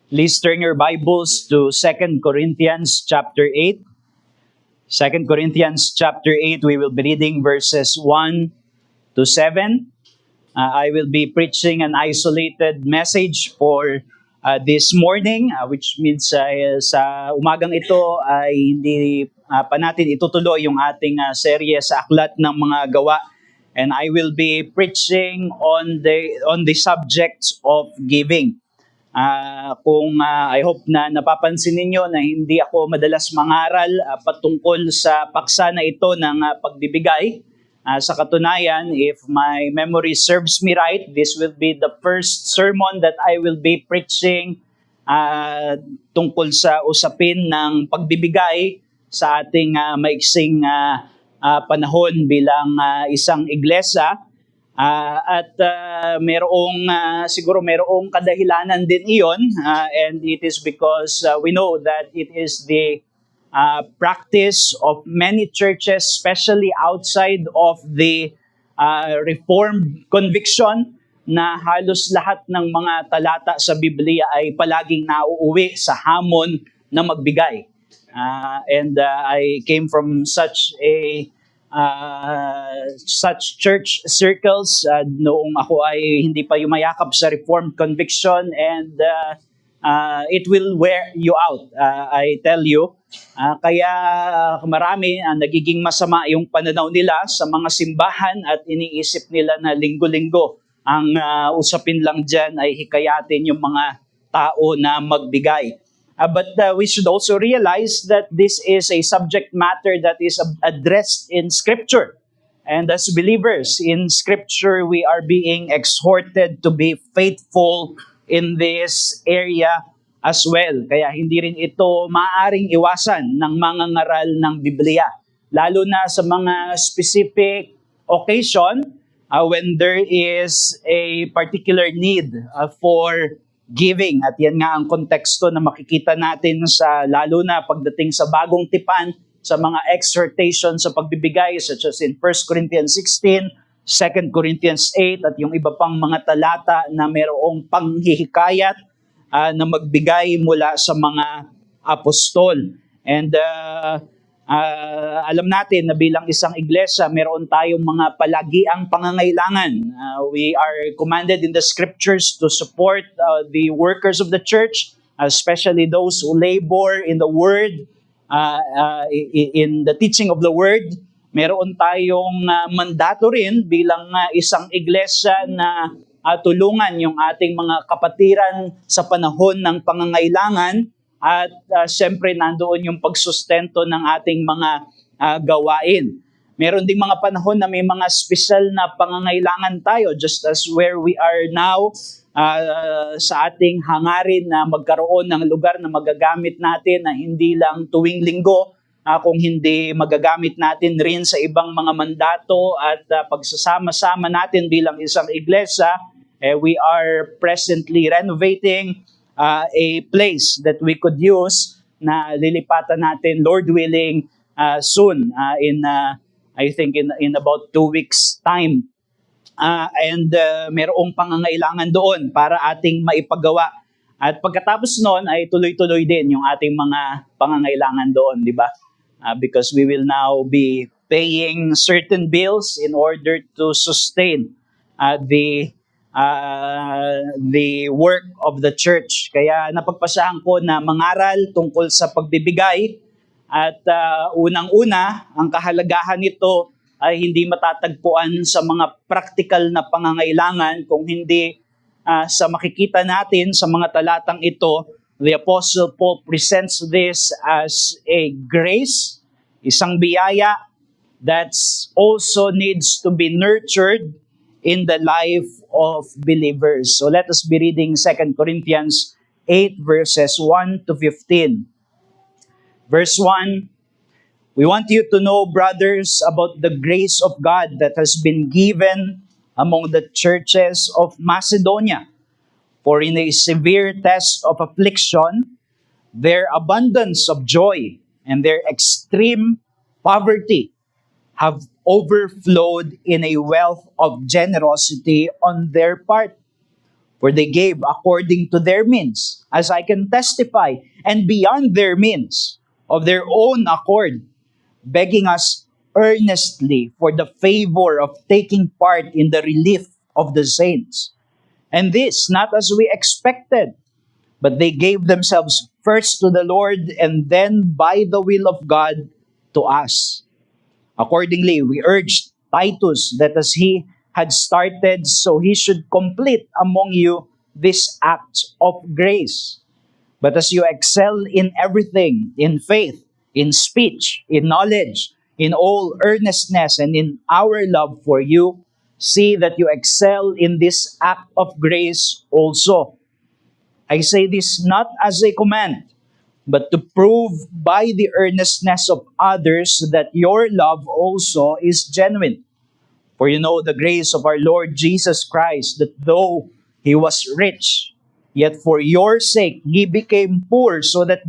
Please turn your Bibles to Second Corinthians chapter 8. Second Corinthians chapter 8, we will be reading verses 1 to 7. I will be preaching an isolated message for this morning, which means sa umagang ito ay hindi pa natin itutuloy yung ating serye sa Aklat ng Mga Gawa. And I will be preaching on the subject of giving. I hope na napapansin ninyo na hindi ako madalas mangaral patungkol sa paksa na ito ng pagbibigay. Sa katunayan, if my memory serves me right, this will be the first sermon that I will be preaching tungkol sa usapin ng pagbibigay sa ating maiksing panahon bilang isang iglesia. Siguro merong kadahilanan din iyon, and it is because we know that it is the practice of many churches, especially outside of the Reformed conviction, na halos lahat ng mga talata sa Biblia ay palaging nauuwi sa hamon na magbigay. I came from such church circles noong ako ay hindi pa yumayakap sa Reformed conviction, and it will wear you out, I tell you. Kaya marami nagiging masama yung pananaw nila sa mga simbahan at iniisip nila na linggo-linggo ang usapin lang dyan ay hikayatin yung mga tao na magbigay. But we should also realize that this is a subject matter that is addressed in Scripture. And as believers in Scripture, we are being exhorted to be faithful in this area as well. Kaya hindi rin ito maaaring iwasan ng mga ngaral ng Biblia. Lalo na sa mga specific occasion when there is a particular need for giving. At yan nga ang konteksto na makikita natin lalo na pagdating sa bagong tipan, sa mga exhortation sa pagbibigay, such as in 1 Corinthians 16, 2 Corinthians 8, at yung iba pang mga talata na mayroong panghihikayat na magbigay mula sa mga apostol. And alam natin na bilang isang iglesia, meron tayong mga palagiang pangangailangan. We are commanded in the scriptures to support the workers of the church, especially those who labor in the word, in the teaching of the word. Meron tayong mandato rin bilang isang iglesia na tulungan yung ating mga kapatiran sa panahon ng pangangailangan. At siyempre nandoon yung pagsustento ng ating mga gawain. Meron ding mga panahon na may mga special na pangangailangan tayo, just as where we are now sa ating hangarin na magkaroon ng lugar na magagamit natin na hindi lang tuwing linggo, kung hindi magagamit natin rin sa ibang mga mandato at pagsasama-sama natin bilang isang iglesia. We are presently renovating a place that we could use na lilipatan natin, Lord willing, soon, I think in about 2 weeks time. Mayroong pangangailangan doon para ating maipagawa. At pagkatapos noon ay tuloy-tuloy din yung ating mga pangangailangan doon, di ba? Because we will now be paying certain bills in order to sustain the work of the church. Kaya napagpasahan ko na mangaral tungkol sa pagbibigay, at unang-una, ang kahalagahan nito ay hindi matatagpuan sa mga practical na pangangailangan, kung hindi sa makikita natin sa mga talatang ito. The Apostle Paul presents this as a grace, isang biyaya that also needs to be nurtured in the life of believers. So let us be reading 2 Corinthians 8 verses 1 to 15. Verse 1, we want you to know, brothers, about the grace of God that has been given among the churches of Macedonia. For in a severe test of affliction, their abundance of joy and their extreme poverty have overflowed in a wealth of generosity on their part. For they gave according to their means, as I can testify, and beyond their means, of their own accord, begging us earnestly for the favor of taking part in the relief of the saints. And this, not as we expected, but they gave themselves first to the Lord and then by the will of God to us. Accordingly, we urged Titus that as he had started, so he should complete among you this act of grace. But as you excel in everything, in faith, in speech, in knowledge, in all earnestness, and in our love for you, see that you excel in this act of grace also. I say this not as a command, but to prove by the earnestness of others that your love also is genuine. For you know the grace of our Lord Jesus Christ, that though he was rich, yet for your sake he became poor, so that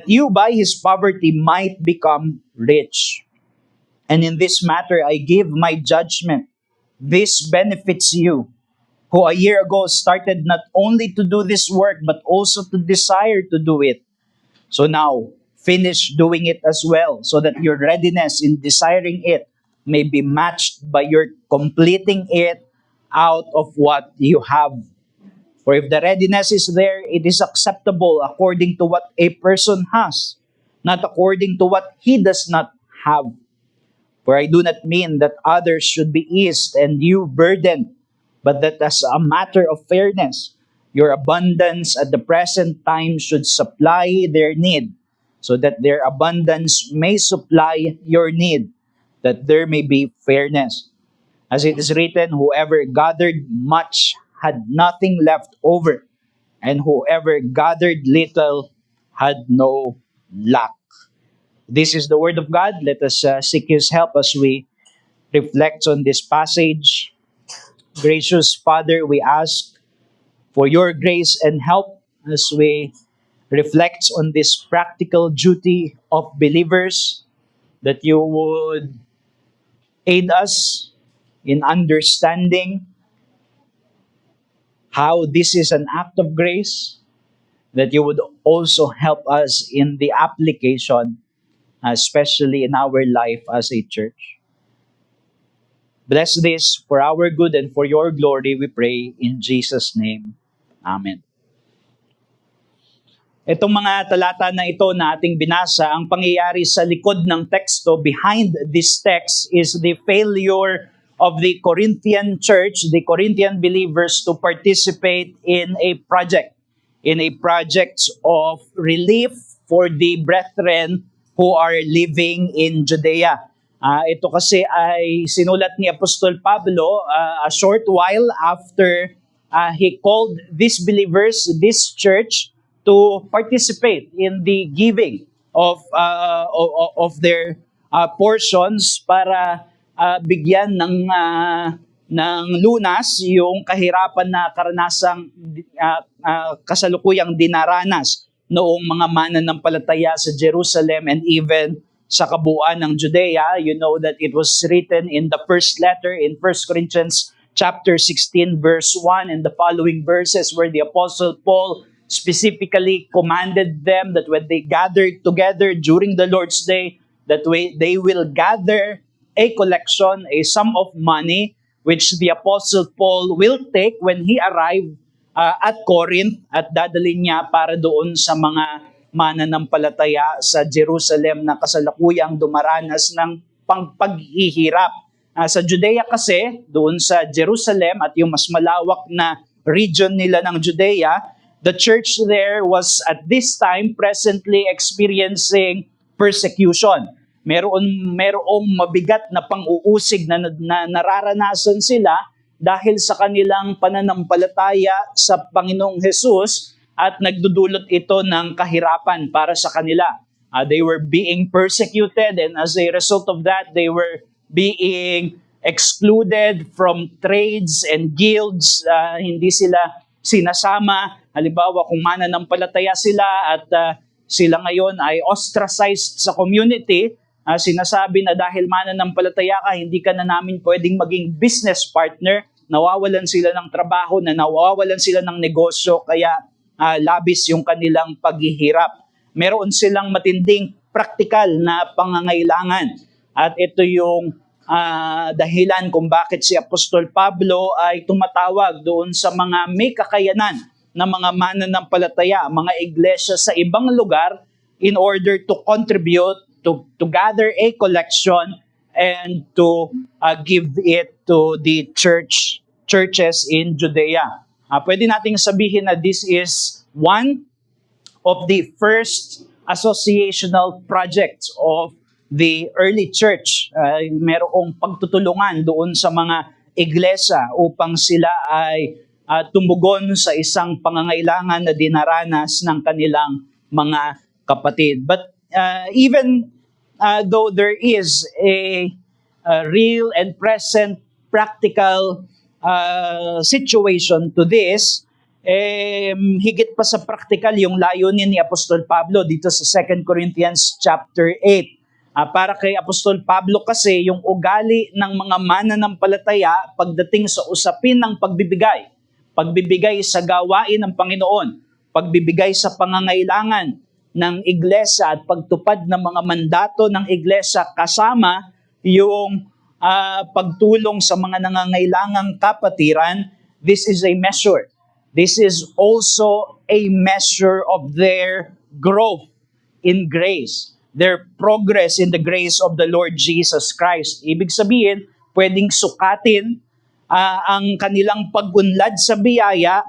you by his poverty might become rich. And in this matter I give my judgment. This benefits you, who a year ago started not only to do this work, but also to desire to do it. So now, finish doing it as well, so that your readiness in desiring it may be matched by your completing it out of what you have. For if the readiness is there, it is acceptable according to what a person has, not according to what he does not have. For I do not mean that others should be eased and you burdened, but that as a matter of fairness, your abundance at the present time should supply their need, so that their abundance may supply your need, that there may be fairness. As it is written, whoever gathered much had nothing left over, and whoever gathered little had no lack. This is the word of God. Let us seek His help as we reflect on this passage. Gracious Father, we ask for your grace and help as we reflect on this practical duty of believers, that you would aid us in understanding how this is an act of grace, that you would also help us in the application, especially in our life as a church. Bless this for our good and for your glory, we pray in Jesus' name. Amen. Itong mga talata na ito na ating binasa, ang pangyayari sa likod ng teksto, behind this text, is the failure of the Corinthian church, the Corinthian believers, to participate in a project of relief for the brethren who are living in Judea. Ito kasi ay sinulat ni Apostol Pablo a short while after he called these believers, this church, to participate in the giving of their portions para bigyan ng lunas yung kahirapan na karanasang kasalukuyang dinaranas noong mga mananampalataya sa Jerusalem and even sa kabuuan ng Judea. You know that it was written in the first letter in 1 Corinthians chapter 16 verse 1 and the following verses, where the Apostle Paul specifically commanded them that when they gathered together during the Lord's Day, that they will gather a collection, a sum of money, which the Apostle Paul will take when he arrived at Corinth, at dadalhin niya para doon sa mga mananampalataya sa Jerusalem na kasalukuyang dumaranas ng paghihirap. Sa Judea kasi, doon sa Jerusalem at yung mas malawak na region nila ng Judea, the church there was at this time presently experiencing persecution. Merong mabigat na pang-uusig na nararanasan sila dahil sa kanilang pananampalataya sa Panginoong Jesus, at nagdudulot ito ng kahirapan para sa kanila. They were being persecuted, and as a result of that, they were being excluded from trades and guilds. Hindi sila sinasama. Halimbawa, kung mananampalataya sila at sila ngayon ay ostracized sa community, sinasabi na dahil mananampalataya ka, hindi ka na namin pwedeng maging business partner, nawawalan sila ng trabaho, nawawalan sila ng negosyo, kaya labis yung kanilang paghihirap. Meron silang matinding praktikal na pangangailangan. At ito yung dahilan kung bakit si Apostol Pablo ay tumatawag doon sa mga may kakayanan na mga mananampalataya, mga iglesia sa ibang lugar in order to contribute, to gather a collection and to give it to the churches in Judea. Pwede nating sabihin na this is one of the first associational projects of the early church. Merong pagtutulungan doon sa mga iglesia upang sila ay tumugon sa isang pangangailangan na dinaranas ng kanilang mga kapatid. But even though there is a real and present practical situation to this, higit pa sa practical yung layunin ni Apostol Pablo dito sa 2 Corinthians chapter 8. Para kay Apostol Pablo kasi yung ugali ng mga mananampalataya pagdating sa usapin ng pagbibigay sa gawain ng Panginoon, pagbibigay sa pangangailangan ng iglesia at pagtupad ng mga mandato ng iglesia kasama yung pagtulong sa mga nangangailangang kapatiran, this is a measure. This is also a measure of their growth in grace, their progress in the grace of the Lord Jesus Christ. Ibig sabihin, pwedeng sukatin ang kanilang pag-unlad sa biyaya,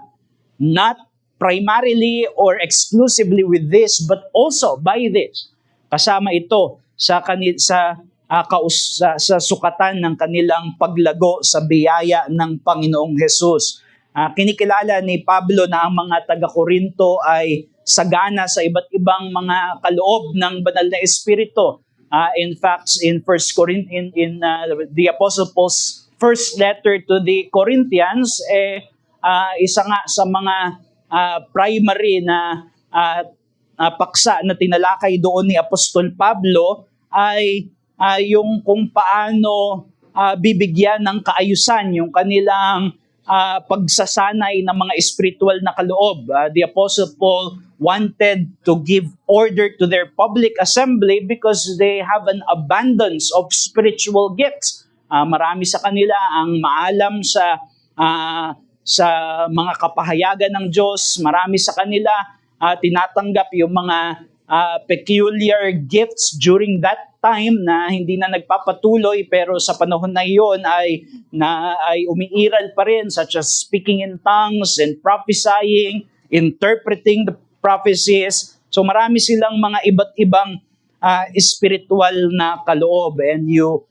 not primarily or exclusively with this, but also by this. Kasama ito sa sukatan ng kanilang paglago sa biyaya ng Panginoong Jesus. Kinikilala ni Pablo na ang mga taga-Korinto ay sagana sa iba't ibang mga kaloob ng banal na espiritu. In fact, in the Apostle Paul's first letter to the Corinthians, isa nga sa mga primary na paksa na tinalakay doon ni Apostol Pablo ay yung kung paano bibigyan ng kaayusan yung kanilang pagsasanay ng mga spiritual na kaloob. The Apostle Paul wanted to give order to their public assembly because they have an abundance of spiritual gifts. Marami sa kanila ang maalam sa mga kapahayagan ng Diyos. Marami sa kanila tinatanggap yung mga peculiar gifts during that time na hindi na nagpapatuloy, pero sa panahon na iyon ay umiiral pa rin, such as speaking in tongues and prophesying, interpreting the prophecies. So marami silang mga iba't ibang spiritual na kaloob, and you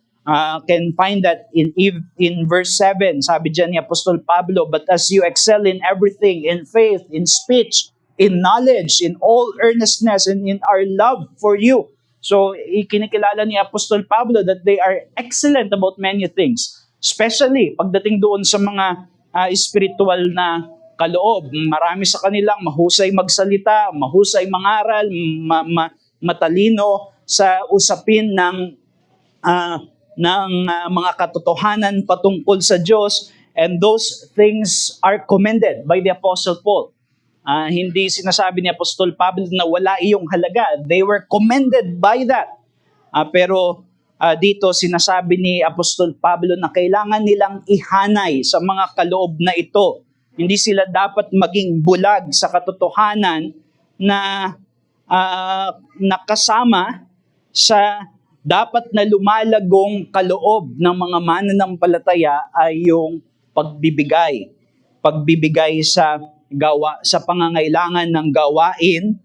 can find that in verse 7. Sabi dyan ni Apostol Pablo, "But as you excel in everything, in faith, in speech, in knowledge, in all earnestness, and in our love for you." So, ikinikilala ni Apostol Pablo that they are excellent about many things. Especially, pagdating doon sa mga spiritual na kaloob. Marami sa kanilang mahusay magsalita, mahusay mangaral, matalino sa usapin ng mga katotohanan patungkol sa Diyos. And those things are commended by the Apostle Paul. Hindi sinasabi ni Apostol Pablo na wala iyong halaga. They were commended by that. Pero dito sinasabi ni Apostol Pablo na kailangan nilang ihanay sa mga kaloob na ito. Hindi sila dapat maging bulag sa katotohanan na nakasama sa dapat na lumalagong kaloob ng mga mananampalataya ay yung pagbibigay. Pagbibigay sa pangangailangan ng gawain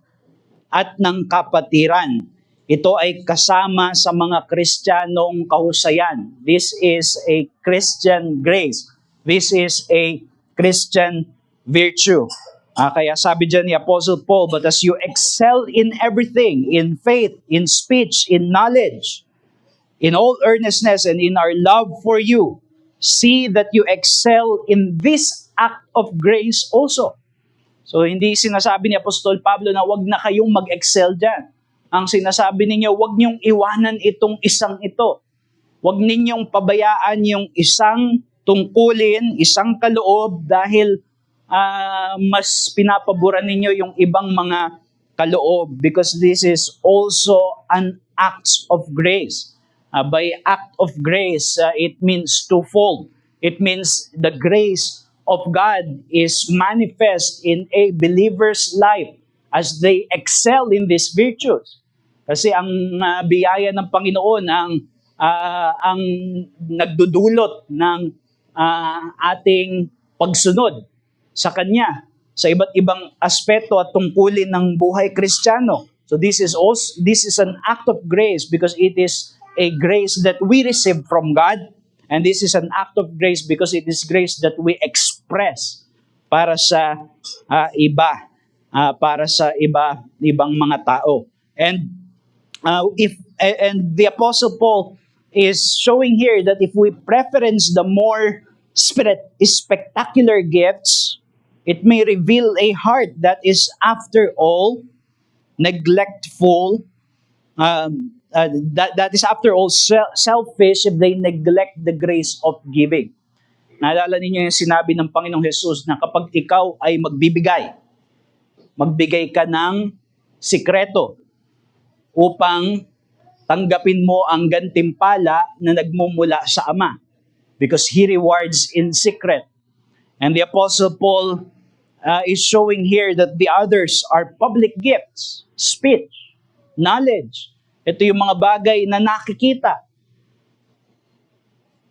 at ng kapatiran. Ito ay kasama sa mga Kristiyanong kahusayan. This is a Christian grace. This is a Christian virtue. Kaya sabi dyan ni Apostle Paul, "But as you excel in everything, in faith, in speech, in knowledge, in all earnestness, and in our love for you, see that you excel in this act of grace also." So hindi sinasabi ni Apostol Pablo na wag na kayong mag-excel dyan. ang sinasabi ninyo, huwag niyong iwanan itong isang ito. Huwag ninyong pabayaan yung isang tungkulin, isang kaloob dahil mas pinapaboran ninyo yung ibang mga kaloob, because this is also an act of grace. By act of grace, it means twofold. It means the grace of God is manifest in a believer's life as they excel in these virtues. Kasi ang biyaya ng Panginoon ang nagdudulot ng ating pagsunod sa Kanya sa iba't ibang aspeto at tungkulin ng buhay Kristiyano. So this is an act of grace because it is a grace that we receive from God, and this is an act of grace because it is grace that we express para sa ibang mga tao. And the Apostle Paul is showing here that if we preference the more spectacular gifts, it may reveal a heart that is, after all, neglectful. That is, after all, selfish if they neglect the grace of giving. Naalala ninyo yung sinabi ng Panginoong Jesus na kapag ikaw ay magbigay ka ng sikreto upang tanggapin mo ang gantimpala na nagmumula sa Ama, because He rewards in secret. And the Apostle Paul is showing here that the others are public gifts, speech, knowledge. Ito yung mga bagay na nakikita.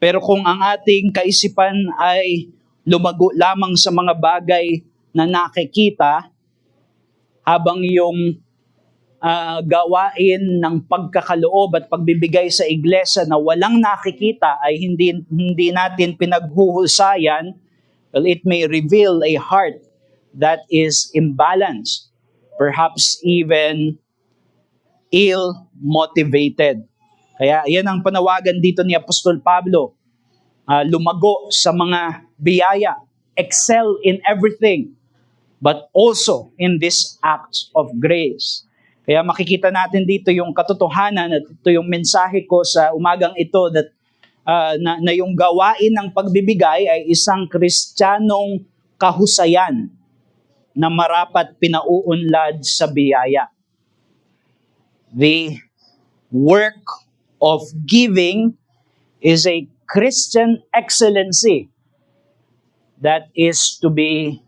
Pero kung ang ating kaisipan ay lumago lamang sa mga bagay na nakikita, habang yung gawain ng pagkakaloob at pagbibigay sa iglesia na walang nakikita ay hindi natin pinaghuhusayan, well, it may reveal a heart that is imbalanced, perhaps even ill-motivated. Kaya yan ang panawagan dito ni Apostol Pablo. Lumago sa mga biyaya, excel in everything, but also in this act of grace. Kaya makikita natin dito yung katotohanan at ito yung mensahe ko sa umagang ito, that na yung gawain ng pagbibigay ay isang Kristiyanong kahusayan na marapat pinauunlad sa biyaya. The work of giving is a Christian excellency that is to be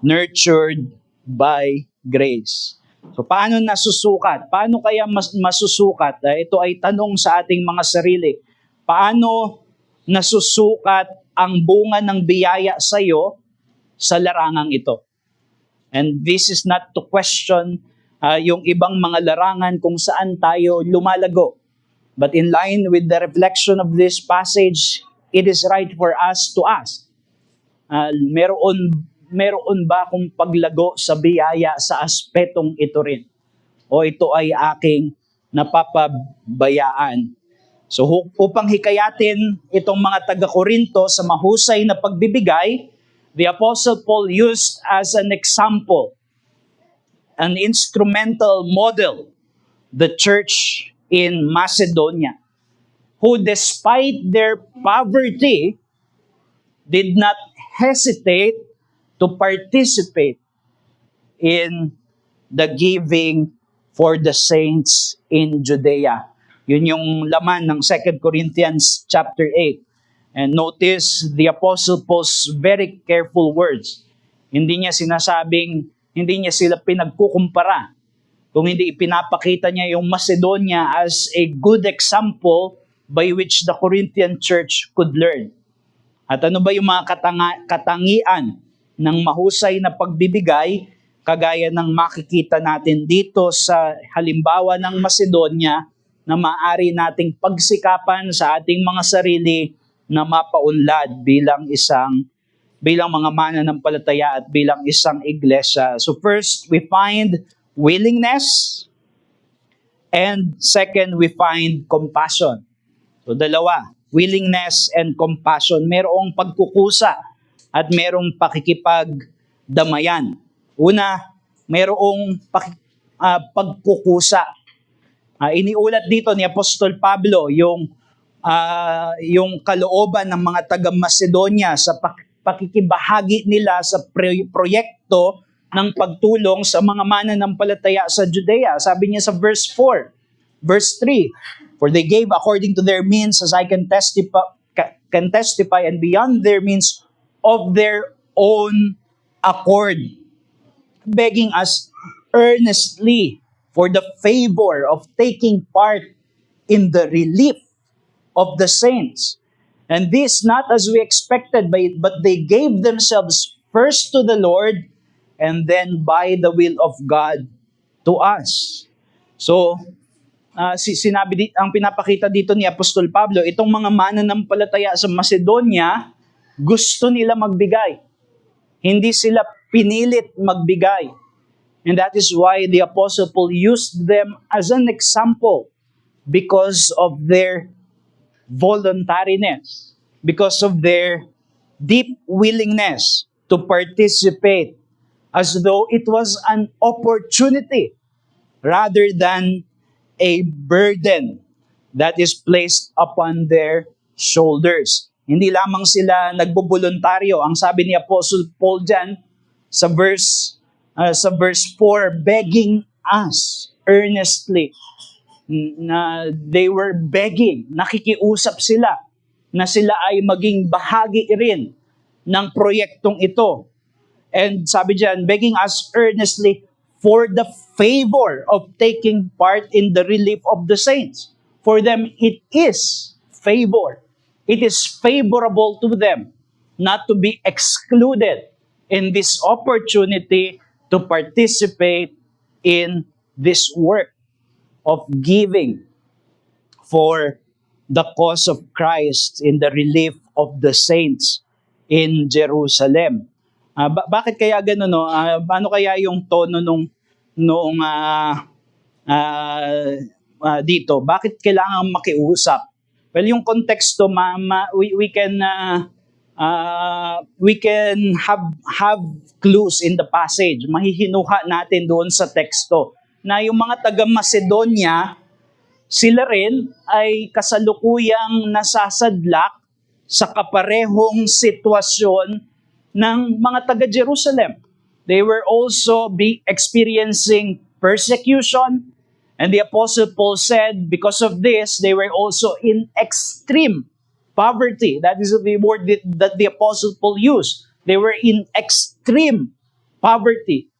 nurtured by grace. So paano nasusukat? Paano kaya masusukat? Ito ay tanong sa ating mga sarili. Paano nasusukat ang bunga ng biyaya sa iyo sa larangang ito? And this is not to question yung ibang mga larangan kung saan tayo lumalago. But in line with the reflection of this passage, it is right for us to ask, meron ba akong paglago sa biyaya sa aspetong ito rin? O ito ay aking napapabayaan? So upang hikayatin itong mga taga-Korinto sa mahusay na pagbibigay, the Apostle Paul used as an example, an instrumental model, the church in Macedonia, who despite their poverty did not hesitate to participate in the giving for the saints in Judea. Yun yung laman ng 2 Corinthians chapter 8. And notice the Apostle Paul's very careful words. Hindi niya sila pinagkukumpara. Kung hindi ipinapakita niya yung Macedonia as a good example by which the Corinthian church could learn. At ano ba yung mga katangian ng mahusay na pagbibigay, kagaya ng makikita natin dito sa halimbawa ng Macedonia, na maaari nating pagsikapan sa ating mga sarili na mapaunlad bilang mga mananampalataya at bilang isang iglesia. So first, we find willingness, and second, we find compassion. So dalawa, willingness and compassion. Merong pagkukusa at merong pakikipagdamayan. Una, merong pagkukusa. Iniulat dito ni Apostol Pablo yung kalooban ng mga taga Macedonia sa pakikibahagi nila sa proyekto ng pagtulong sa mga mananampalataya sa Judea. Sabi niya sa verse 4, verse 3, "For they gave according to their means, as I can testify, and beyond their means of their own accord, begging us earnestly for the favor of taking part in the relief of the saints. And this not as we expected, but they gave themselves first to the Lord, and then by the will of God to us." So, ang pinapakita dito ni Apostol Pablo, itong mga mananampalataya sa Macedonia, gusto nila magbigay. Hindi sila pinilit magbigay. And that is why the Apostle Paul used them as an example because of their voluntariness, because of their deep willingness to participate as though it was an opportunity rather than a burden that is placed upon their shoulders. Hindi lamang sila nagboboluntaryo. Ang sabi ni Apostle Paul dyan sa verse 4, begging us earnestly, na they were begging, nakikiusap sila na sila ay maging bahagi rin ng proyektong ito. And sabi dyan, begging us earnestly for the favor of taking part in the relief of the saints. For them, it is favor. It is favorable to them not to be excluded in this opportunity to participate in this work of giving for the cause of Christ in the relief of the saints in Jerusalem. Bakit kaya gano'n? No? Paano kaya yung tono noong dito? Bakit kailangan makiusap? Well, yung konteksto, we can have clues in the passage. Mahihinuha natin doon sa teksto na yung mga taga Macedonia, sila rin ay kasalukuyang nasasadlak sa kaparehong sitwasyon ng mga taga Jerusalem. They were also experiencing persecution, and the Apostle Paul said because of this, they were also in extreme poverty. That is the word that the Apostle Paul used. They were in extreme poverty.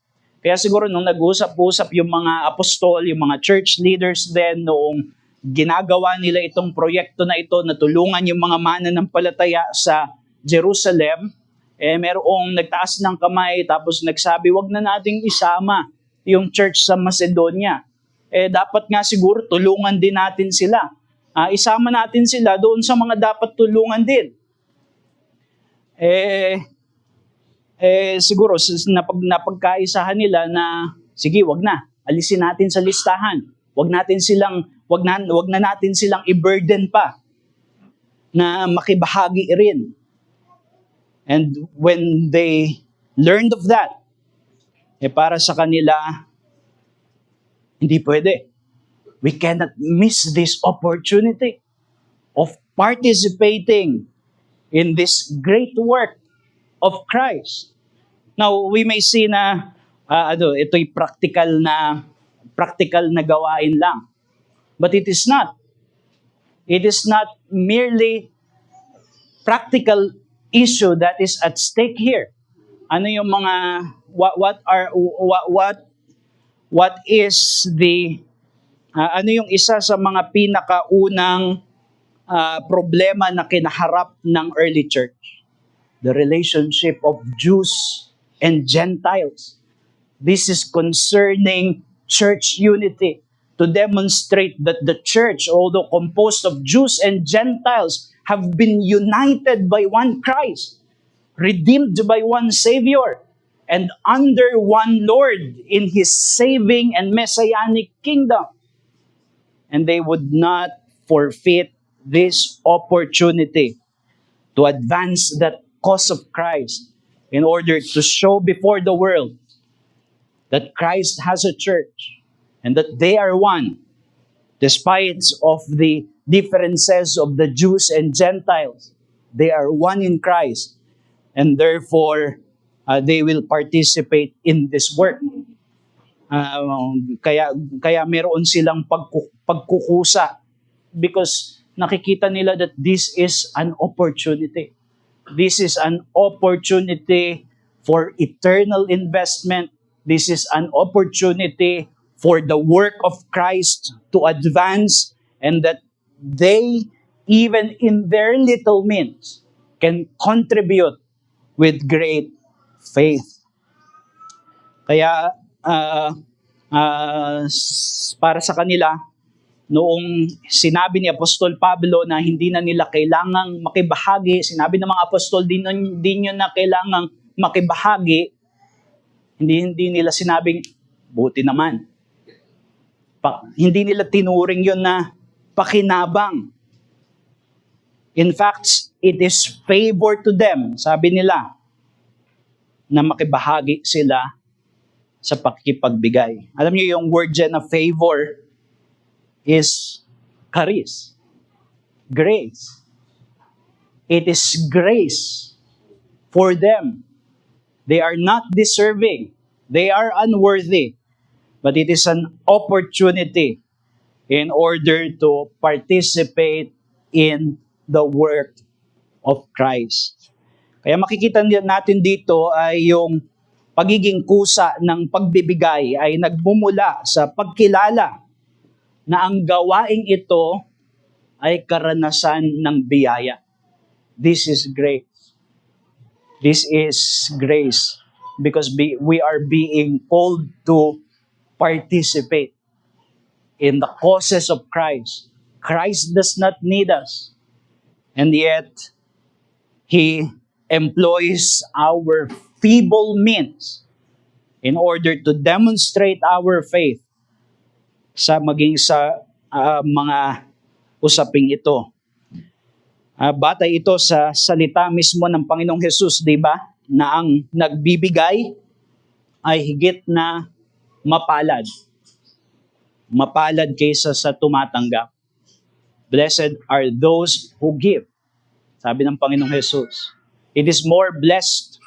Kaya siguro nung nag-usap-usap yung mga apostol, yung mga church leaders din, noong ginagawa nila itong proyekto na ito na tulungan yung mga mananampalataya sa Jerusalem, merong nagtaas ng kamay tapos nagsabi, wag na nating isama yung church sa Macedonia. Dapat nga siguro tulungan din natin sila. Isama natin sila doon sa mga dapat tulungan din. Siguro napagkaisahan nila na sige, wag na. Alisin natin sa listahan. Wag na natin silang i-burden pa na makibahagi rin. And when they learned of that, para sa kanila, hindi pwede. We cannot miss this opportunity of participating in this great work of Christ. Now, we may see na ito'y practical na gawain lang. But it is not. It is not merely practical issue that is at stake here. Ano yung mga what is the ano yung isa sa mga pinakaunang problema na kinaharap ng early church? The relationship of Jews and Gentiles. This is concerning church unity, to demonstrate that the church, although composed of Jews and Gentiles, have been united by one Christ, redeemed by one Savior, and under one Lord in His saving and messianic kingdom. And they would not forfeit this opportunity to advance that cause of Christ in order to show before the world that Christ has a church and that they are one Despite of the differences of the Jews and Gentiles, they are one in Christ, and therefore they will participate in this work. Kaya meron silang pagkukusa because nakikita nila that this is an opportunity. This is an opportunity for eternal investment. This is an opportunity for the work of Christ to advance, and that they, even in their little means, can contribute with great faith. Kaya para sa kanila, noong sinabi ni Apostol Pablo na hindi na nila kailangang makibahagi, sinabi ng mga apostol, din nyo na kailangang makibahagi, hindi nila sinabing, buti naman. Hindi nila tinuring yun na pakinabang. In fact, it is favor to them, sabi nila, na makibahagi sila sa pakikipagbigay. Alam niyo yung word dyan na favor is charis. Grace. It is grace for them. They are not deserving. They are unworthy. But it is an opportunity in order to participate in the work of Christ. Kaya makikita natin dito ay yung pagiging kusa ng pagbibigay ay nagmumula sa pagkilala na ang gawaing ito ay karanasan ng biyaya. This is grace. This is grace because we are being called to participate in the causes of Christ. Christ does not need us, and yet He employs our feeble means in order to demonstrate our faith sa mga usaping ito. Batay ito sa salita mismo ng Panginoong Hesus, di ba? Na ang nagbibigay ay higit na mapalad. Mapalad kaysa sa tumatanggap. Blessed are those who give. Sabi ng Panginoong Hesus. It is more blessed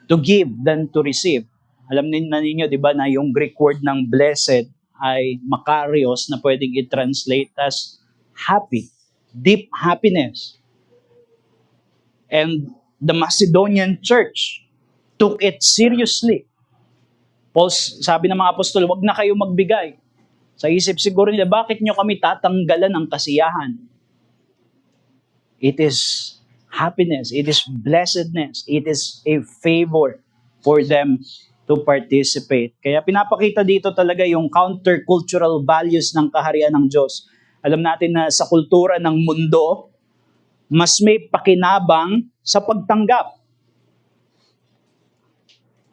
to give than to receive. Alam ninyo, di ba, na yung Greek word ng blessed ay makarios na pwedeng i-translate as happy, deep happiness. And the Macedonian church took it seriously. Paul, sabi ng mga apostol, wag na kayo magbigay. Sa isip siguro nila, bakit nyo kami tatanggalan ng kasiyahan? It is happiness, it is blessedness, it is a favor for them to participate. Kaya pinapakita dito talaga yung countercultural values ng kaharian ng Diyos. Alam natin na sa kultura ng mundo, mas may pakinabang sa pagtanggap.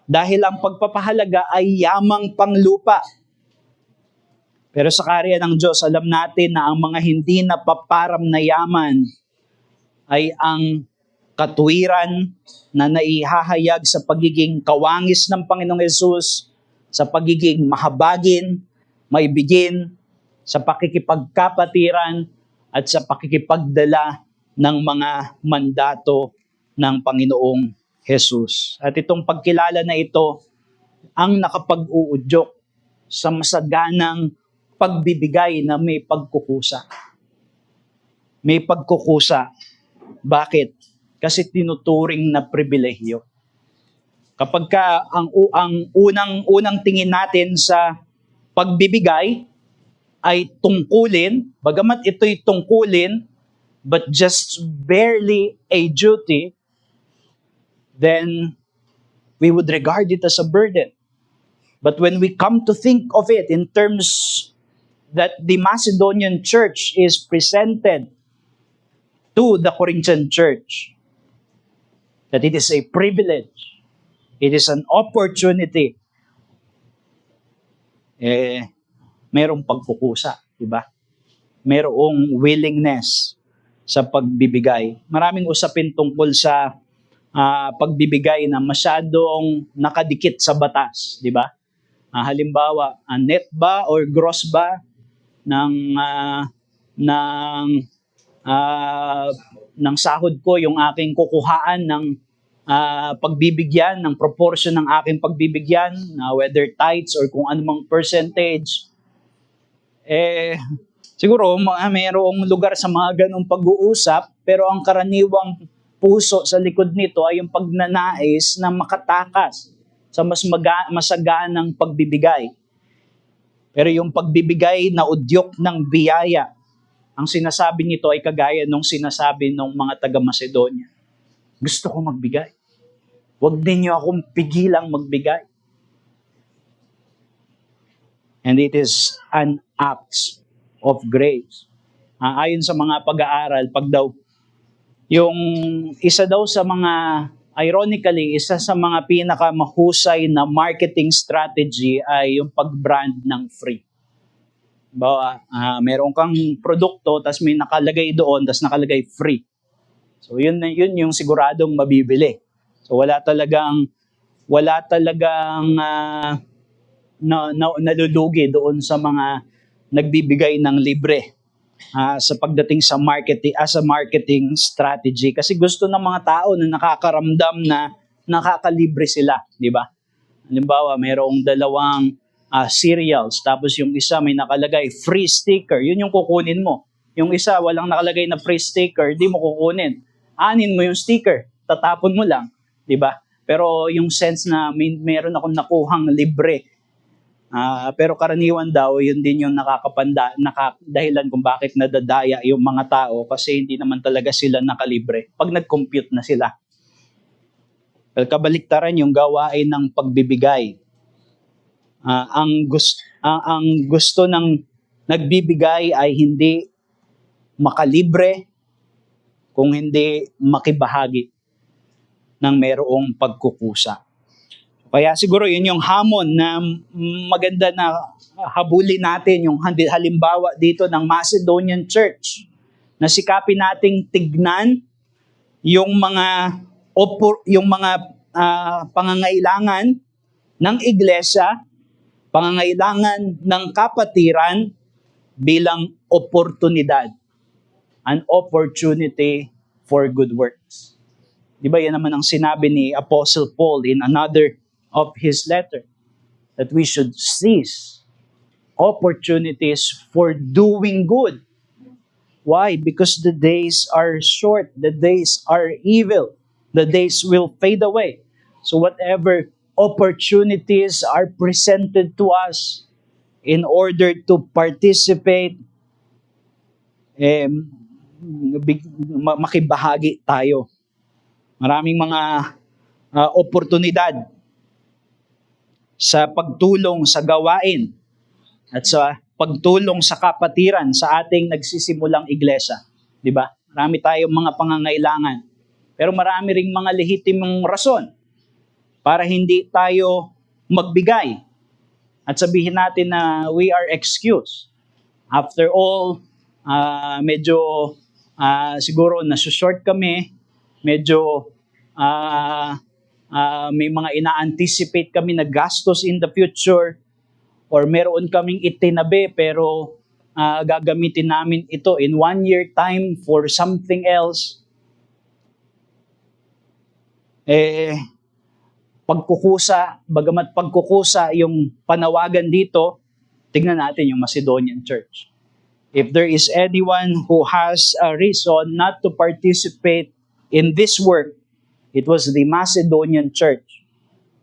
Dahil ang pagpapahalaga ay yamang panglupa. Pero sa kaharian ng Diyos, alam natin na ang mga hindi napaparam na yaman ay ang katuwiran na naihahayag sa pagiging kawangis ng Panginoong Hesus, sa pagiging mahabagin, maibigin, sa pakikipagkapatiran, at sa pakikipagdala ng mga mandato ng Panginoong Hesus. At itong pagkilala na ito ang nakapag-uudyok sa masaganang pagbibigay na may pagkukusa. May pagkukusa. Bakit? Kasi tinuturing na pribilehyo. Kapag ang unang tingin natin sa pagbibigay ay tungkulin, bagamat ito'y tungkulin, but just barely a duty, then we would regard it as a burden. But when we come to think of it in terms that the Macedonian church is presented to the Corinthian church, that it is a privilege, it is an opportunity, merong pagkukusa, di ba? Merong willingness sa pagbibigay. Maraming usapin tungkol sa pagbibigay na masyadong nakadikit sa batas, di ba? Halimbawa, net ba or gross ba? ng ah, ng ah, ng sahod ko, yung aking kukuhaan ng pagbibigyan, ng proportion ng aking pagbibigyan, na whether tithes or kung anumang percentage, eh, siguro mayroong lugar sa mga ganong pag-uusap, pero ang karaniwang puso sa likod nito ay yung pagnanais na makatakas sa masaganang pagbibigay. Pero yung pagbibigay na udyok ng biyaya, ang sinasabi nito ay kagaya nung sinasabi ng mga taga-Macedonia. Gusto ko magbigay. Huwag ninyo akong pigilang magbigay. And it is an act of grace. Ayon sa mga pag-aaral, pag daw, yung isa daw sa mga, ironically, isa sa mga pinakamahusay na marketing strategy ay yung pag-brand ng free. Bawa, meron kang produkto, tas may nakalagay doon, tas nakalagay free. So yun yung siguradong mabibili. So wala talagang nalulugi doon sa mga nagbibigay ng libre sa pagdating sa marketing as a marketing strategy, kasi gusto ng mga tao na nakakaramdam na nakakalibre sila, di ba? Halimbawa, mayroong dalawang cereals, tapos yung isa may nakalagay free sticker, yun yung kukunin mo. Yung isa walang nakalagay na free sticker, di mo kukunin. Anin mo yung sticker, tatapon mo lang, di ba? Pero yung sense na meron akong nakuhang libre, pero karaniwan daw, yun din yung dahilan kung bakit nadadaya yung mga tao, kasi hindi naman talaga sila nakalibre pag nag-compute na sila. Kabaliktaran yung gawain ng pagbibigay. Ang gusto ng nagbibigay ay hindi makalibre kung hindi makibahagi ng mayroong pagkukusa. Kaya siguro yun yung hamon na maganda na habulin natin, yung halimbawa dito ng Macedonian Church, na sikapin nating tignan yung mga pangangailangan ng iglesia, pangangailangan ng kapatiran bilang oportunidad, an opportunity for good works. Di ba yan naman ang sinabi ni Apostle Paul in another of his letter, that we should seize opportunities for doing good. Why? Because the days are short, the days are evil, the days will fade away. So whatever opportunities are presented to us in order to participate, makibahagi tayo. Maraming mga oportunidad sa pagtulong sa gawain at sa pagtulong sa kapatiran sa ating nagsisimulang iglesia. Di ba? Marami tayong mga pangangailangan. Pero marami ring mga lehitimong rason para hindi tayo magbigay. At sabihin natin na we are excused. After all, medyo siguro nasushort kami, medyo may mga ina-anticipate kami na gastos in the future, or meron kaming itinabi pero gagamitin namin ito in 1 year time for something else. Bagamat pagkukusa yung panawagan dito, tingnan natin yung Macedonian Church. If there is anyone who has a reason not to participate in this work, it was the Macedonian Church,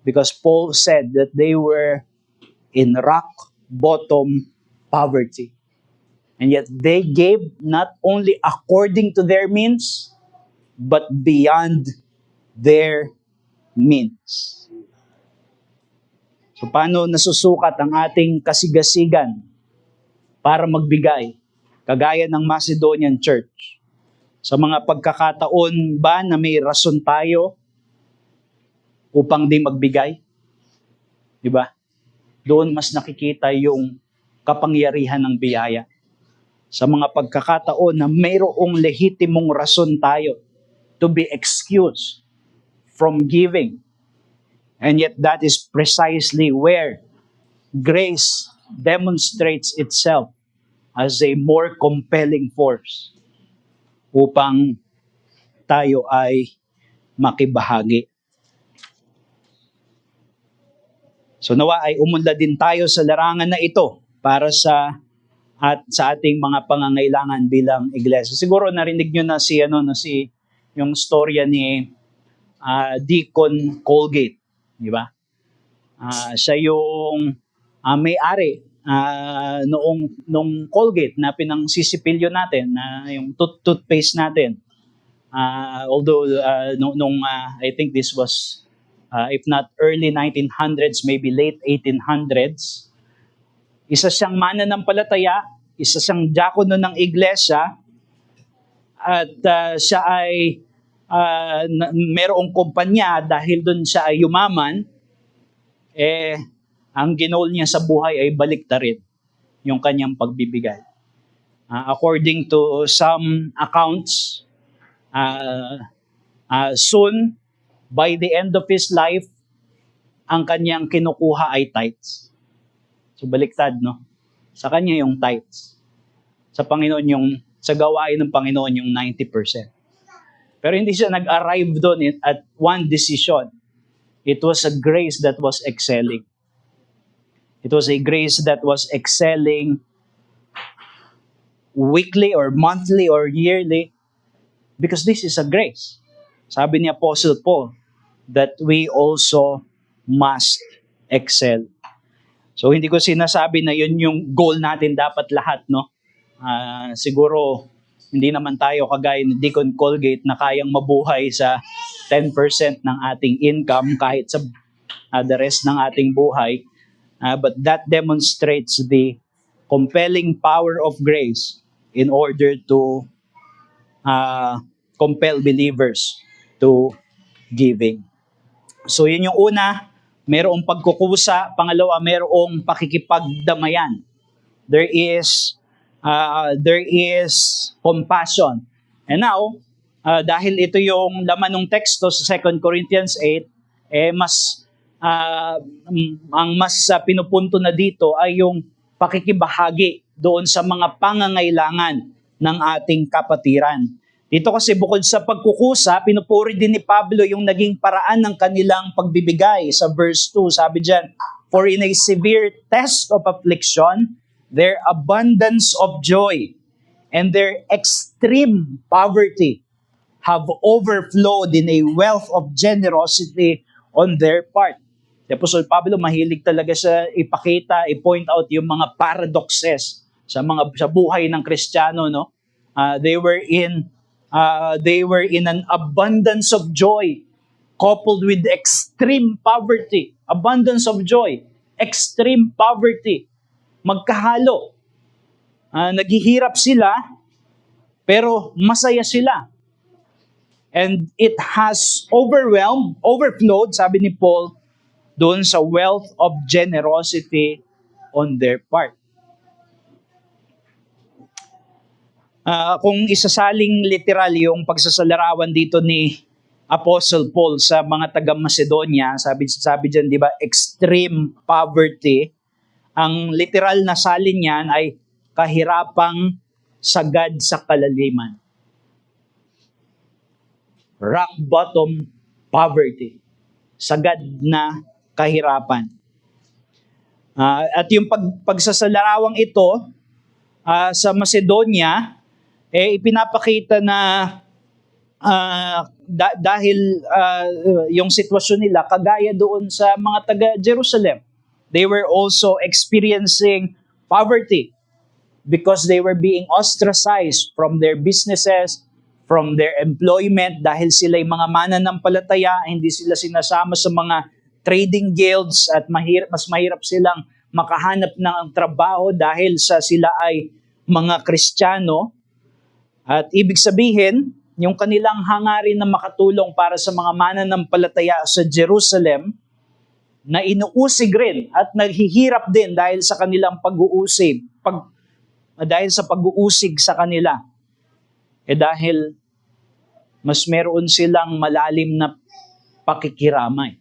because Paul said that they were in rock bottom poverty. And yet they gave not only according to their means, but beyond their means. So paano nasusukat ang ating kasigasigan para magbigay, kagaya ng Macedonian Church? Sa mga pagkakataon ba na may rason tayo upang di magbigay? Di ba? Doon mas nakikita yung kapangyarihan ng biyaya. Sa mga pagkakataon na mayroong lehitimong rason tayo to be excused from giving. And yet that is precisely where grace demonstrates itself. as a more compelling force upang tayo ay makibahagi. So nawa ay umunlad din tayo sa larangan na ito para sa ating mga pangangailangan bilang iglesia. Siguro narinig niyo na si yung storya ni Deacon Colgate, di ba? Siya yung may-ari nung Colgate na pinangsisipilyo natin, yung toothpaste natin. Although I think this was if not early 1900s, maybe late 1800s, isa siyang mananampalataya, isa siyang diakono ng iglesia, at siya ay merong kumpanya dahil doon siya ay yumaman, ang ginol niya sa buhay ay baliktarin yung kanyang pagbibigay. According to some accounts, soon, by the end of his life, ang kanyang kinukuha ay tithes. So baliktad, no? Sa kanya yung tithes. Sa Panginoon sa gawain ng Panginoon yung 90%. Pero hindi siya nag-arrive doon at one decision. It was a grace that was excelling. It was a grace that was excelling weekly or monthly or yearly, because this is a grace. Sabi ni Apostle Paul that we also must excel. So hindi ko sinasabi na yun yung goal natin dapat lahat, no? Siguro hindi naman tayo kagaya ni Deacon Colgate na kayang mabuhay sa 10% ng ating income kahit sa the rest ng ating buhay. But that demonstrates the compelling power of grace in order to compel believers to giving. So yun yung una, mayroong pagkukusa. Pangalawa, mayroong pakikipagdamayan. There is compassion. And now, dahil ito yung laman ng teksto sa 2 Corinthians 8, ang mas pinupunto na dito ay yung pakikibahagi doon sa mga pangangailangan ng ating kapatiran. Dito kasi bukod sa pagkukusa, pinupuri din ni Pablo yung naging paraan ng kanilang pagbibigay. Sa verse 2, sabi dyan, "For in a severe test of affliction, their abundance of joy and their extreme poverty have overflowed in a wealth of generosity on their part." Si Apostol Pablo mahilig talaga siya ipakita, i-point out yung mga paradoxes sa buhay ng Kristiyano, no? They were in an abundance of joy coupled with extreme poverty. Abundance of joy, extreme poverty. Magkahalo. Naghihirap sila, pero masaya sila. And it has overflowed, sabi ni Paul, doon sa wealth of generosity on their part. Kung isasaling literal yung pagsasalarawan dito ni Apostle Paul sa mga taga-Macedonia, sabi dyan, di ba, extreme poverty, ang literal na salin niyan ay kahirapang sagad sa kalaliman. Rock bottom poverty. Sagad na kahirapan. At yung pagsasalarawang ito sa Macedonia, ipinapakita na dahil yung sitwasyon nila kagaya doon sa mga taga-Jerusalem. They were also experiencing poverty because they were being ostracized from their businesses, from their employment, dahil sila ay mga mananampalataya, hindi sila sinasama sa mga trading guilds at mas mahirap silang makahanap ng trabaho dahil sila ay mga Kristiyano. At ibig sabihin, yung kanilang hangarin na makatulong para sa mga mananampalataya sa Jerusalem, na inuusig rin at naghihirap din dahil sa kanilang pag-uusig, dahil sa pag-uusig sa kanila. Dahil mas meron silang malalim na pakikiramay.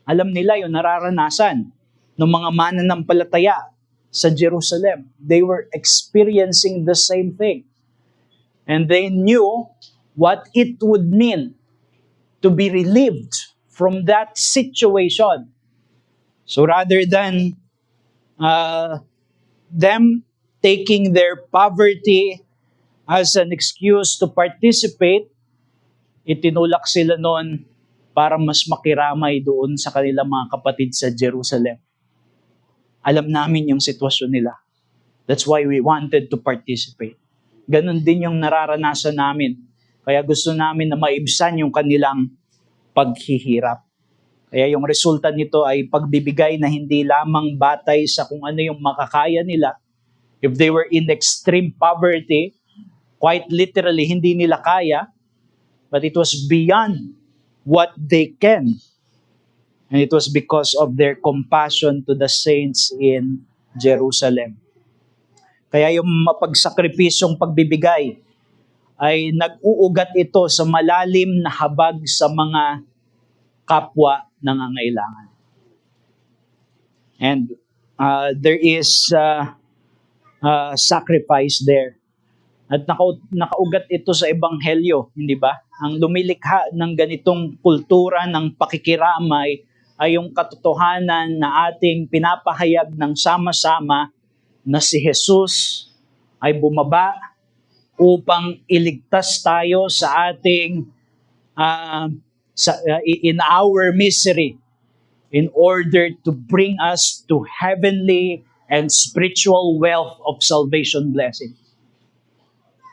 Alam nila yung nararanasan ng mga mananampalataya sa Jerusalem. They were experiencing the same thing. And they knew what it would mean to be relieved from that situation. So rather than them taking their poverty as an excuse to participate, itinulak sila noon para mas makiramay doon sa kanilang mga kapatid sa Jerusalem. Alam namin yung sitwasyon nila. That's why we wanted to participate. Ganon din yung nararanasan namin. Kaya gusto namin na maibsan yung kanilang paghihirap. Kaya yung resulta nito ay pagbibigay na hindi lamang batay sa kung ano yung makakaya nila. If they were in extreme poverty, quite literally hindi nila kaya, but it was beyond what they can. And it was because of their compassion to the saints in Jerusalem. Kaya yung mapagsakripisyong pagbibigay ay nag-uugat ito sa malalim na habag sa mga kapwa nangangailangan. And there is sacrifice there. At nakaugat ito sa Ebanghelyo, hindi ba? Ang lumilikha ng ganitong kultura ng pakikiramay ay yung katotohanan na ating pinapahayag ng sama-sama na si Jesus ay bumaba upang iligtas tayo sa ating in our misery in order to bring us to heavenly and spiritual wealth of salvation blessing.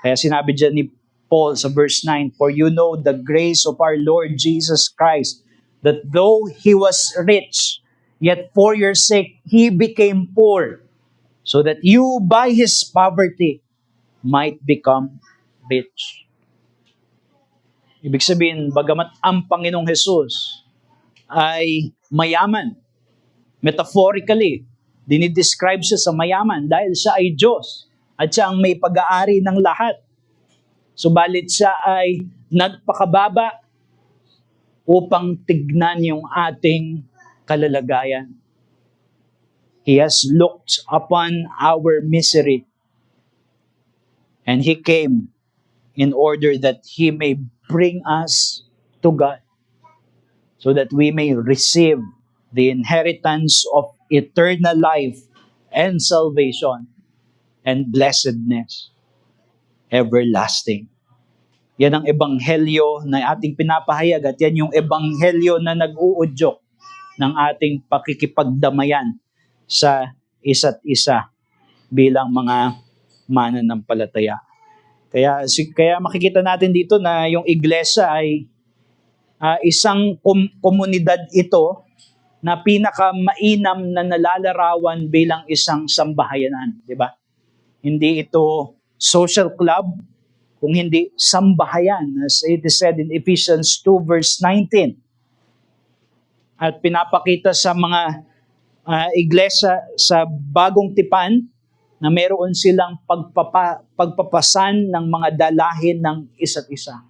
Kaya sinabi dyan ni Paul sa verse 9, "For you know the grace of our Lord Jesus Christ, that though He was rich, yet for your sake He became poor, so that you by His poverty might become rich." Ibig sabihin, bagamat ang Panginoong Jesus ay mayaman, metaphorically, dinidescribe siya sa mayaman dahil siya ay Diyos at siya ang may pag-aari ng lahat. Subalit siya ay nagpakababa upang tignan yung ating kalalagayan. He has looked upon our misery and He came in order that He may bring us to God so that we may receive the inheritance of eternal life and salvation and blessedness everlasting. Yan ang ebanghelyo na ating pinapahayag at yan yung ebanghelyo na nag-uudyok ng ating pakikipagdamayan sa isa't isa bilang mga mananampalataya. Kaya makikita natin dito na yung iglesia ay isang komunidad ito na pinakamainam na nalalarawan bilang isang sambahayanan, di ba? Hindi ito social club, kung hindi sambahayan, as it is said in Ephesians 2 verse 19. At pinapakita sa mga iglesia sa bagong tipan na meron silang pagpapasan ng mga dalahin ng isa't isa.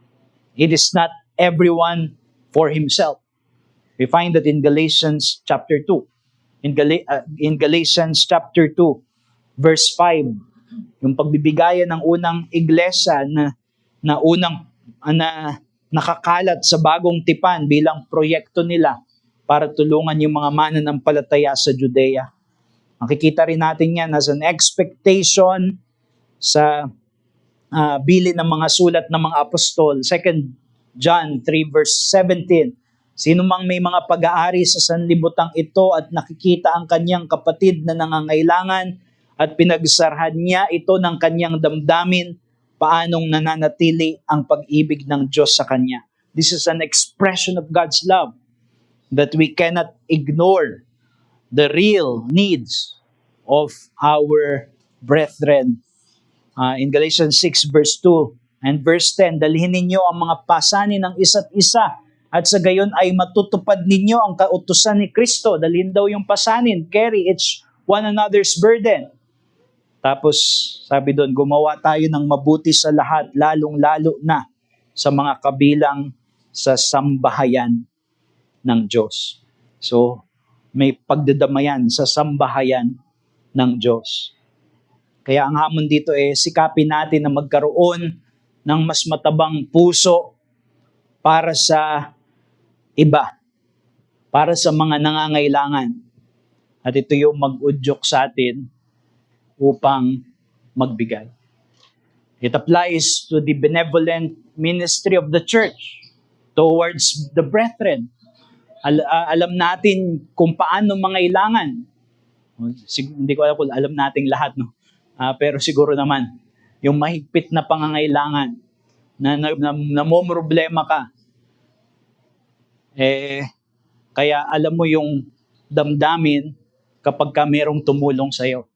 It is not everyone for himself. We find that in Galatians chapter 2. In Galatians chapter 2, verse 5, yung pagbibigayan ng unang iglesia na unang nakakalat sa bagong tipan bilang proyekto nila para tulungan yung mga mananampalataya sa Judea. Makikita rin natin yan as an expectation sa bilin ng mga sulat ng mga apostol. 2 John 3 verse 17. Sino mang may mga pag-aari sa sanlibutang ito at nakikita ang kanyang kapatid na nangangailangan at pinagsarhan niya ito ng kanyang damdamin, paanong nananatili ang pag-ibig ng Diyos sa kanya. This is an expression of God's love that we cannot ignore the real needs of our brethren. In Galatians 6 verse 2 and verse 10, dalhin ninyo ang mga pasanin ng isa't isa at sa gayon ay matutupad ninyo ang kautusan ni Kristo. Dalhin daw yung pasanin, carry each one another's burden. Tapos sabi doon, gumawa tayo ng mabuti sa lahat, lalong-lalo na sa mga kabilang sa sambahayan ng Diyos. So, may pagdadamayan sa sambahayan ng Diyos. Kaya ang hamon dito sikapin natin na magkaroon ng mas matabang puso para sa iba, para sa mga nangangailangan. At ito yung mag-udyok sa atin upang magbigay. It applies to the benevolent ministry of the church towards the brethren. Alam natin kung paano mangailangan. Hindi ko alam kung alam nating lahat, no? Pero siguro naman, yung mahigpit na pangangailangan na namomroblema ka, kaya alam mo yung damdamin kapag ka merong tumulong sa'yo.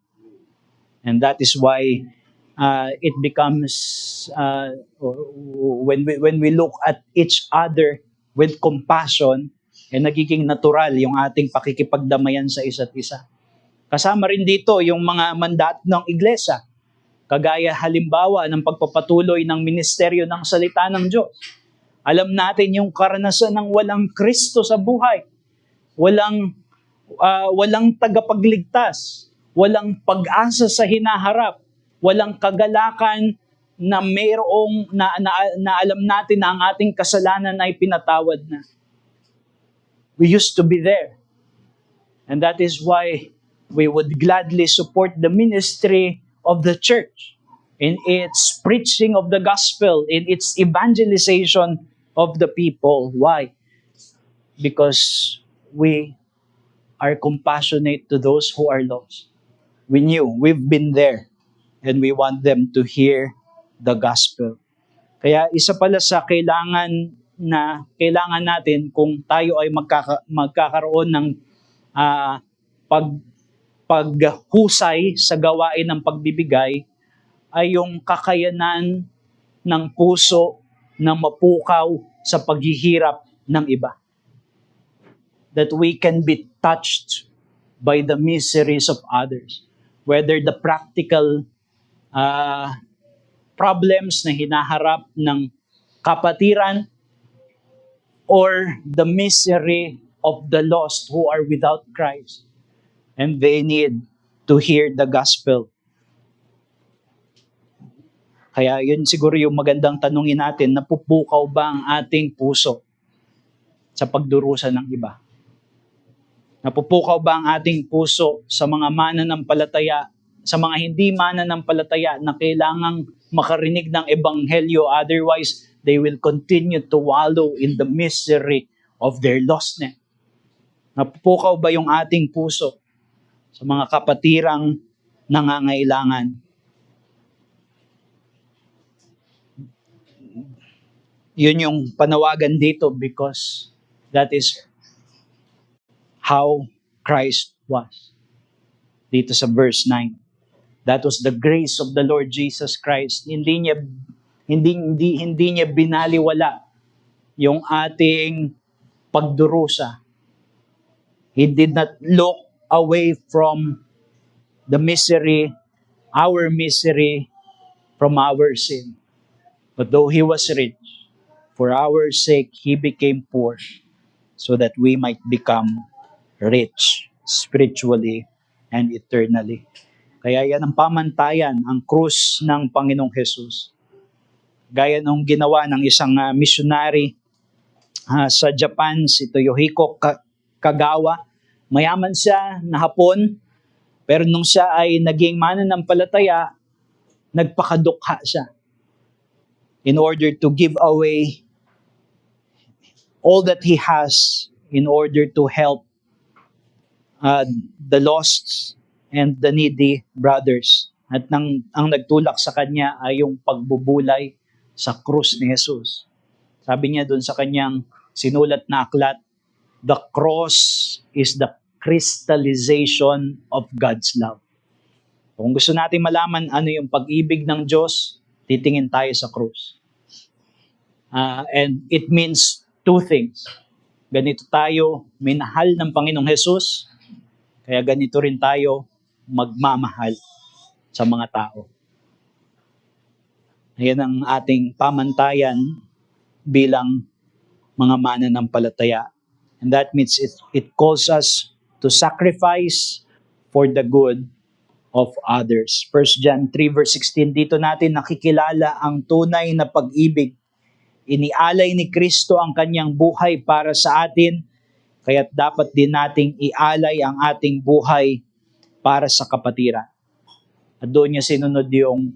And that is why it becomes, when we look at each other with compassion, nagiging natural yung ating pakikipagdamayan sa isa't isa. Kasama rin dito yung mga mandato ng iglesia, kagaya halimbawa ng pagpapatuloy ng ministeryo ng salita ng Diyos. Alam natin yung karanasan ng walang Kristo sa buhay, walang tagapagligtas, walang pag-asa sa hinaharap, walang kagalakan na mayroong na alam natin na ang ating kasalanan ay pinatawad na. We used to be there. And that is why we would gladly support the ministry of the church in its preaching of the gospel, in its evangelization of the people. Why? Because we are compassionate to those who are lost. We've been there, and we want them to hear the gospel. Kaya isa pala sa kailangan natin kung tayo ay magkakaroon ng paghusay sa gawain ng pagbibigay, ay yung kakayanan ng puso na mapukaw sa paghihirap ng iba. That we can be touched by the miseries of others. Whether the practical problems na hinaharap ng kapatiran or the misery of the lost who are without Christ. And they need to hear the gospel. Kaya yun siguro yung magandang tanungin natin, napupukaw ba ang ating puso sa pagdurusa ng iba? Napupukaw ba ang ating puso sa mga mananampalataya, sa mga hindi mananampalataya na kailangang makarinig ng ebanghelyo, otherwise they will continue to wallow in the misery of their lostness? Napupukaw ba yung ating puso sa mga kapatirang nangangailangan? Yun yung panawagan dito, because that is how Christ was. Dito sa verse 9. That was the grace of the Lord Jesus Christ. Hindi niya binaliwala yung ating pagdurusa. He did not look away from the misery, our misery, from our sin. But though He was rich, for our sake He became poor, so that we might become rich spiritually and eternally. Kaya yan ang pamantayan, ang krus ng Panginoong Jesus. Gaya nung ginawa ng isang missionary sa Japan, si Toyohiko Kagawa. Mayaman siya na Hapon, pero nung siya ay naging mananampalataya, nagpakadukha siya in order to give away all that he has in order to help the lost and the needy brothers. At ang nagtulak sa kanya ay yung pagbubulay sa krus ni Jesus. Sabi niya doon sa kanyang sinulat na aklat, the cross is the crystallization of God's love. Kung gusto natin malaman ano yung pag-ibig ng Diyos, titingin tayo sa krus. And it means two things. Ganito tayo minahal ng Panginoong Jesus, kaya ganito rin tayo magmamahal sa mga tao. Ayan ang ating pamantayan bilang mga mananampalataya. And that means it calls us to sacrifice for the good of others. 1 John 3 verse 16, dito natin nakikilala ang tunay na pag-ibig. Inialay ni Kristo ang kanyang buhay para sa atin, kaya't dapat din nating ialay ang ating buhay para sa kapatiran. At doon niya sinunod yung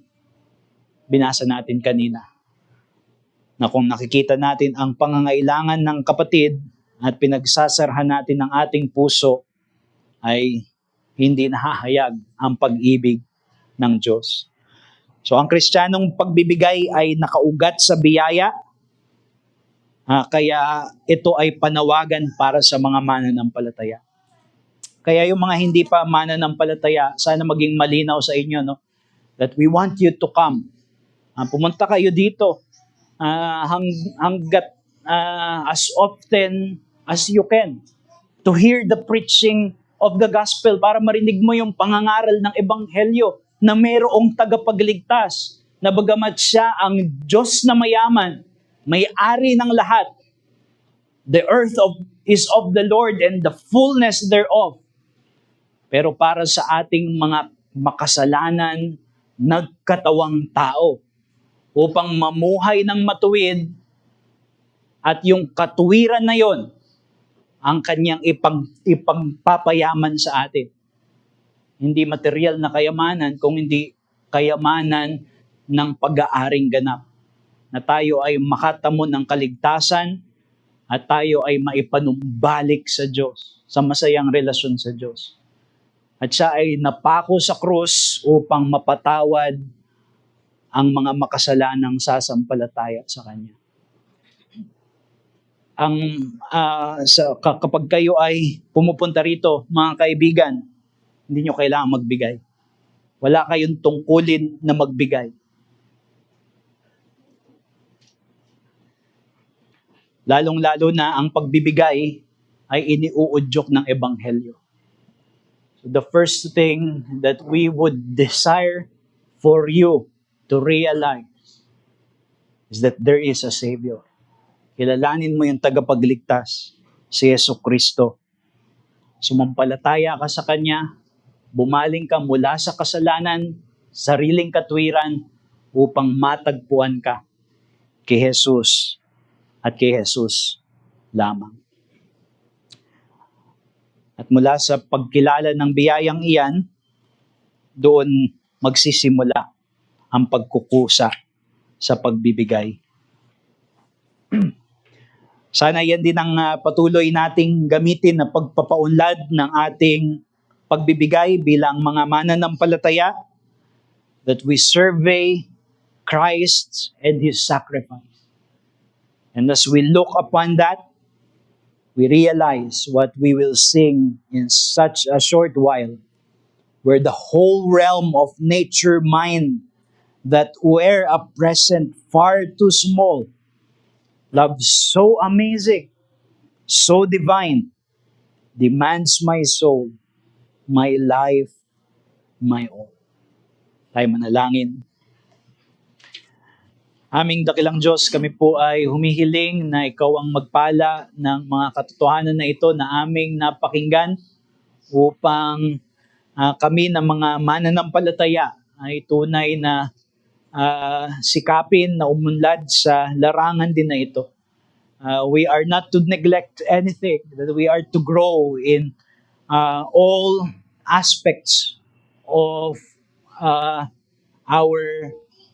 binasa natin kanina, na kung nakikita natin ang pangangailangan ng kapatid at pinagsasarhan natin ang ating puso, ay hindi nahahayag ang pag-ibig ng Diyos. So ang Kristiyanong pagbibigay ay nakaugat sa biyaya, kaya ito ay panawagan para sa mga mananampalataya. Kaya yung mga hindi pa mananampalataya, sana maging malinaw sa inyo, no? That we want you to come. Pumunta kayo dito hanggat as often as you can to hear the preaching of the gospel, para marinig mo yung pangangaral ng ebanghelyo na mayroong tagapagligtas, na bagamat siya ang Diyos na mayaman, may-ari ng lahat. The earth is of the Lord and the fullness thereof. Pero para sa ating mga makasalanan, nagkatawang tao, upang mamuhay ng matuwid, at yung katuwiran na yon ang kanyang ipagpapayaman sa atin. Hindi material na kayamanan, kung hindi kayamanan ng pag-aaring ganap, na tayo ay makatamo ng kaligtasan at tayo ay maipanumbalik sa Diyos, sa masayang relasyon sa Diyos. At siya ay napako sa krus upang mapatawad ang mga makasalanang sasampalataya sa Kanya. Kapag kayo ay pumupunta rito, mga kaibigan, hindi nyo kailangan magbigay. Wala kayong tungkulin na magbigay. Lalong-lalo na ang pagbibigay ay iniuudyok ng ebanghelyo. So the first thing that we would desire for you to realize is that there is a Savior. Kilalanin mo yung tagapagligtas, si Jesucristo. Sumampalataya ka sa Kanya, bumaling ka mula sa kasalanan, sariling katwiran, upang matagpuan ka kay Jesus at kay Jesus lamang. At mula sa pagkilala ng biyayang iyan, doon magsisimula ang pagkukusa sa pagbibigay. Sana yan din ang patuloy nating gamitin na pagpapaunlad ng ating pagbibigay bilang mga mananampalataya, that we survey Christ and His sacrifice. And as we look upon that, we realize what we will sing in such a short while, where the whole realm of nature mine, that were a present far too small, love so amazing, so divine, demands my soul, my life, my all. Tayo manalangin. Aming dakilang Diyos, kami po ay humihiling na Ikaw ang magpala ng mga katotohanan na ito na aming napakinggan, upang kami na mga mananampalataya ay tunay na sikapin na umunlad sa larangan din na ito. We are not to neglect anything, that we are to grow in all aspects of our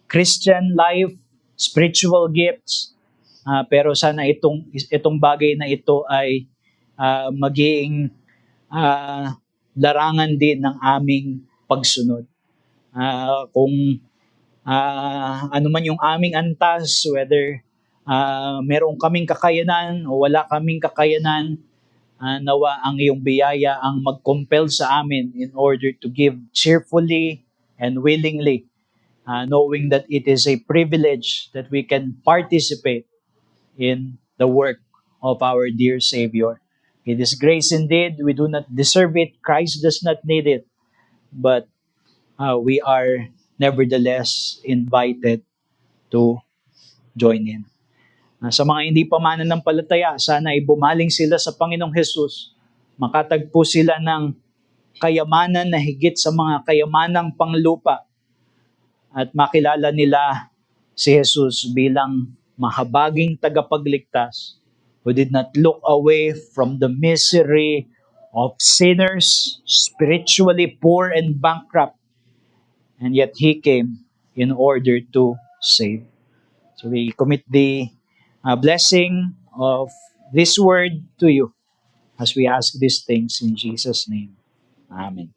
Christian life, spiritual gifts, pero sana itong bagay na ito ay maging larangan din ng aming pagsunod. Kung ano man yung aming antas, whether meron kaming kakayanan o wala kaming kakayanan, nawa ang iyong biyaya ang mag-compel sa amin in order to give cheerfully and willingly, knowing that it is a privilege that we can participate in the work of our dear Savior. It is grace indeed. We do not deserve it. Christ does not need it. But we are nevertheless invited to join in. Sa mga hindi pa mananampalataya, sana ay bumaling sila sa Panginoong Jesus, makatagpo sila ng kayamanan na higit sa mga kayamanang panglupa at makilala nila si Jesus bilang mahabaging tagapagligtas who did not look away from the misery of sinners, spiritually poor and bankrupt, and yet He came in order to save. So we commit the blessing of this word to you as we ask these things in Jesus' name. Amen.